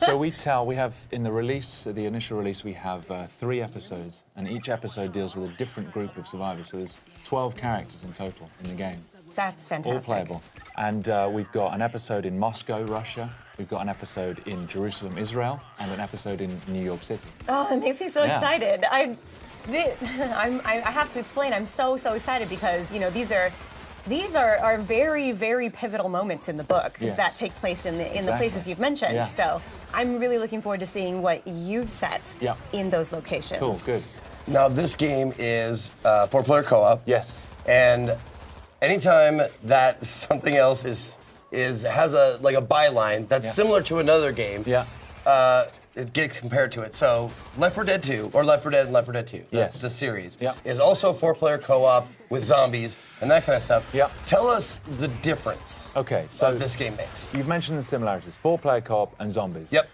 So we have, in the release, the initial release, we have 3 episodes, and each episode deals with a different group of survivors. So there's 12 characters in total in the game. That's fantastic. All playable. And we've got an episode in Moscow, Russia. We've got an episode in Jerusalem, Israel, and an episode in New York City. Oh, that makes me so excited. I have to explain, I'm so excited because, you know, these are very, very pivotal moments in the book that take place in the places you've mentioned. Yeah. So I'm really looking forward to seeing what you've set in those locations. Cool, good. Now, this game is 4-player co-op. Yes. And anytime that something else has a byline that's similar to another game, it gets compared to it. So Left 4 Dead 2, or Left 4 Dead and Left 4 Dead 2, the series, is also 4-player co-op with zombies and that kind of stuff. Yeah. Tell us the difference so this game makes. You've mentioned the similarities, 4-player co-op and zombies. Yep.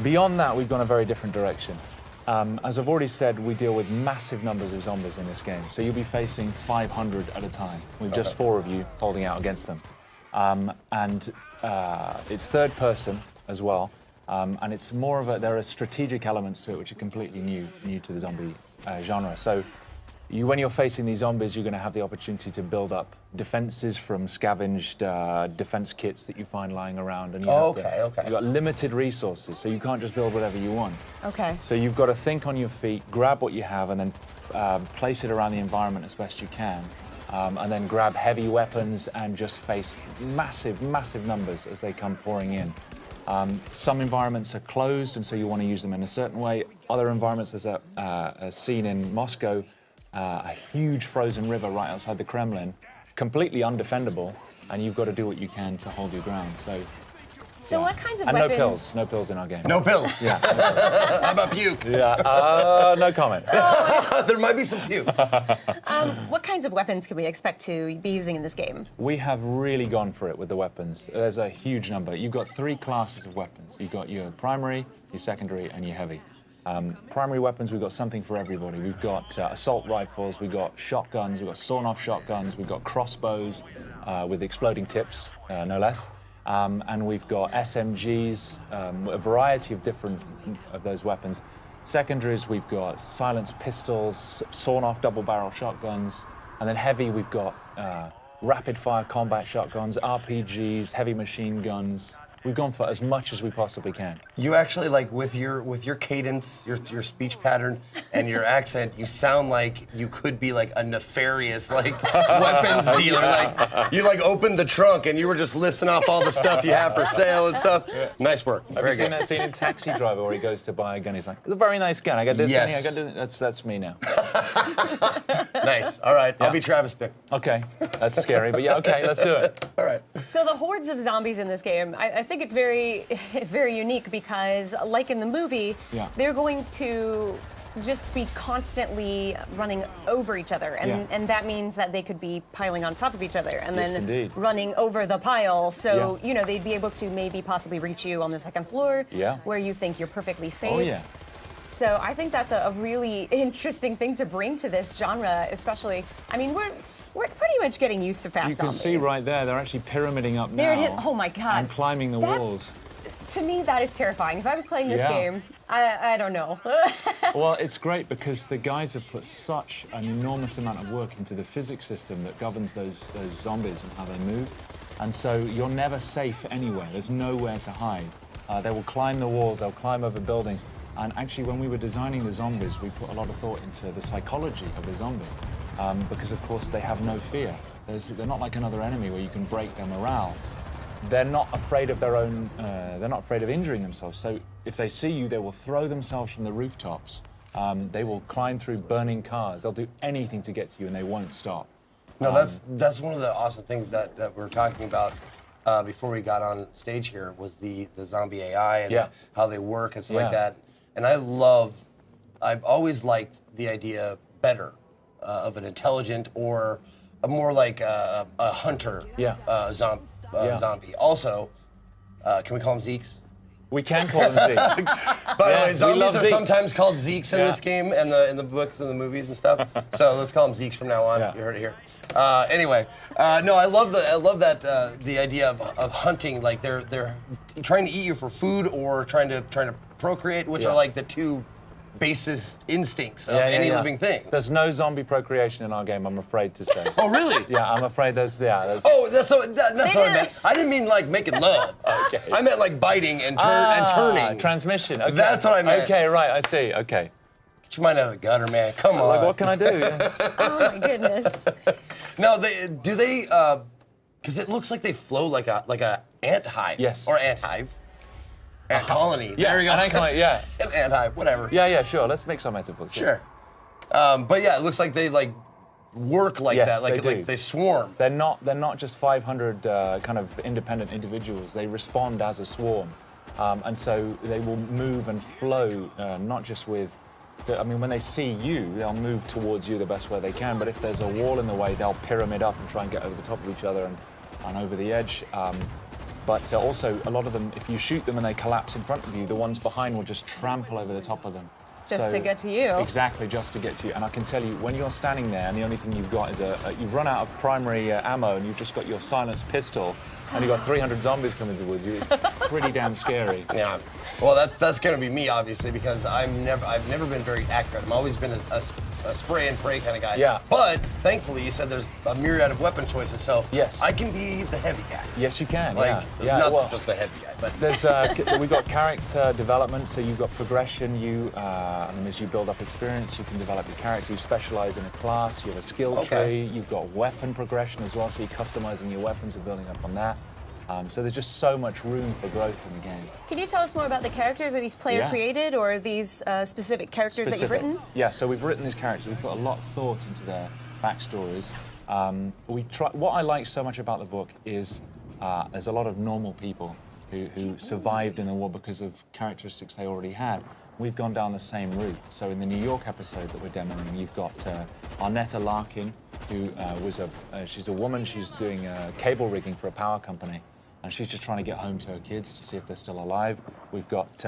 Beyond that, we've gone a very different direction. As I've already said, we deal with massive numbers of zombies in this game. So you'll be facing 500 at a time, with just 4 of you holding out against them. It's third person as well. And it's more of there are strategic elements to it which are completely new to the zombie genre. So when you're facing these zombies, you're going to have the opportunity to build up defenses from scavenged defense kits that you find lying around. And you've got limited resources, so you can't just build whatever you want. Okay. So you've got to think on your feet, grab what you have, and then place it around the environment as best you can. And then grab heavy weapons and just face massive numbers as they come pouring in. Some environments are closed, and so you want to use them in a certain way. Other environments, there's a scene in Moscow, a huge frozen river right outside the Kremlin, completely undefendable, and you've got to do what you can to hold your ground. So what kinds of and weapons? no pills in our game. No pills. Yeah. How about puke? Yeah. No comment. There might be some puke. What kinds of weapons can we expect to be using in this game? We have really gone for it with the weapons. There's a huge number. You've got 3 classes of weapons. You've got your primary, your secondary, and your heavy. Primary weapons, we've got something for everybody. We've got assault rifles, we've got shotguns, we've got sawn-off shotguns, we've got crossbows with exploding tips, no less. And we've got SMGs, a variety of different of those weapons. Secondaries, we've got silenced pistols, sawn-off double-barrel shotguns, and then heavy, we've got rapid-fire combat shotguns, RPGs, heavy machine guns. We've gone for as much as we possibly can. You actually, like, with your cadence, your speech pattern, and your accent, you sound like you could be like a nefarious weapons dealer. Like you opened the trunk and you were just listing off all the stuff you have for sale and stuff. Yeah. Nice work. Have you seen that scene in Taxi Driver where he goes to buy a gun? He's like, "It's a very nice gun. I got this gun. I got this." That's me now. Nice. All right. I'll be Travis Bick. Okay. That's scary, but yeah. Okay. Let's do it. All right. So the hordes of zombies in this game, I think it's very, very unique because, like in the movie, they're going to just be constantly running over each other, and that means that they could be piling on top of each other and then running over the pile. So you know they'd be able to maybe possibly reach you on the second floor, where you think you're perfectly safe. Oh yeah. So I think that's a really interesting thing to bring to this genre, especially. I mean, we're pretty much getting used to fast zombies. You can see right there, they're actually pyramiding up now. Oh my God. And climbing the walls. To me, that is terrifying. If I was playing this game, I don't know. Well, it's great because the guys have put such an enormous amount of work into the physics system that governs those zombies and how they move. And so you're never safe anywhere. There's nowhere to hide. They will climb the walls, they'll climb over buildings. And actually, when we were designing the zombies, we put a lot of thought into the psychology of the zombie. Because, of course, they have no fear. They're not like another enemy where you can break their morale. They're not afraid of their own, they're not afraid of injuring themselves. So if they see you, they will throw themselves from the rooftops. They will climb through burning cars. They'll do anything to get to you, and they won't stop. No, that's one of the awesome things that we were talking about before we got on stage here was the zombie AI and how they work and stuff like that. And I've always liked the idea better of an intelligent or a more like a hunter zombie. Also, can we call them Zeeks? We can call them Zeeks. By the way, we zombies love are Zeke. sometimes called Zeeks in this game and in the books and the movies and stuff. So let's call them Zeeks from now on. Yeah. You heard it here. Anyway, no, I love that the idea of hunting. Like they're trying to eat you for food or trying to procreate, which are like the two basis instincts of any living thing. There's no zombie procreation in our game, I'm afraid to say. Oh, really? Yeah, I'm afraid there's. Oh, that's what I meant. I didn't mean like making love. Okay. I meant like biting and turning. Transmission. Okay. That's what I meant. Okay, right. I see. Okay. Get your mind out of the gutter, man. Come on. Like, what can I do? Yeah. Oh my goodness. No, do they? Because it looks like they flow like a ant hive. Yes. Or ant hive. Ant colony. Yeah, there we go. an ant colony, yeah. An ant hive, whatever. Yeah, sure. Let's make some metaphors. Sure. But yeah, it looks like they like work like Yes, that. Like they do. like they swarm. They're not just 500 kind of independent individuals. They respond as a swarm, and so they will move and flow, not just with. I mean, when they see you, they'll move towards you the best way they can. But if there's a wall in the way, they'll pyramid up and try and get over the top of each other and over the edge. But also, a lot of them, if you shoot them and they collapse in front of you, the ones behind will just trample over the top of them. Just to get to you. Exactly, just to get to you. And I can tell you, when you're standing there and the only thing you've got is you've run out of primary ammo and you've just got your silenced pistol and you've got 300 zombies coming towards you, it's pretty damn scary. Yeah. Well, that's gonna be me obviously because I've never been very accurate. I've always been a spray and pray kind of guy. Yeah. But thankfully, you said there's a myriad of weapon choices, so Yes. I can be the heavy guy. Yes, you can. Like not just the heavy guy, but There's we've got character development, so you've got progression. And as you build up experience, you can develop your character. You specialize in a class. You have a skill tree. You've got weapon progression as well, so you're customizing your weapons and building up on that. So there's just so much room for growth in the game. Can you tell us more about the characters? Are these player created or are these specific characters that you've written? Yeah, so we've written these characters. We've put a lot of thought into their backstories. What I like so much about the book is there's a lot of normal people who survived in the war because of characteristics they already had. We've gone down the same route. So in the New York episode that we're demoing, you've got Arnetta Larkin, who she's a woman. She's doing cable rigging for a power company, and she's just trying to get home to her kids to see if they're still alive. We've got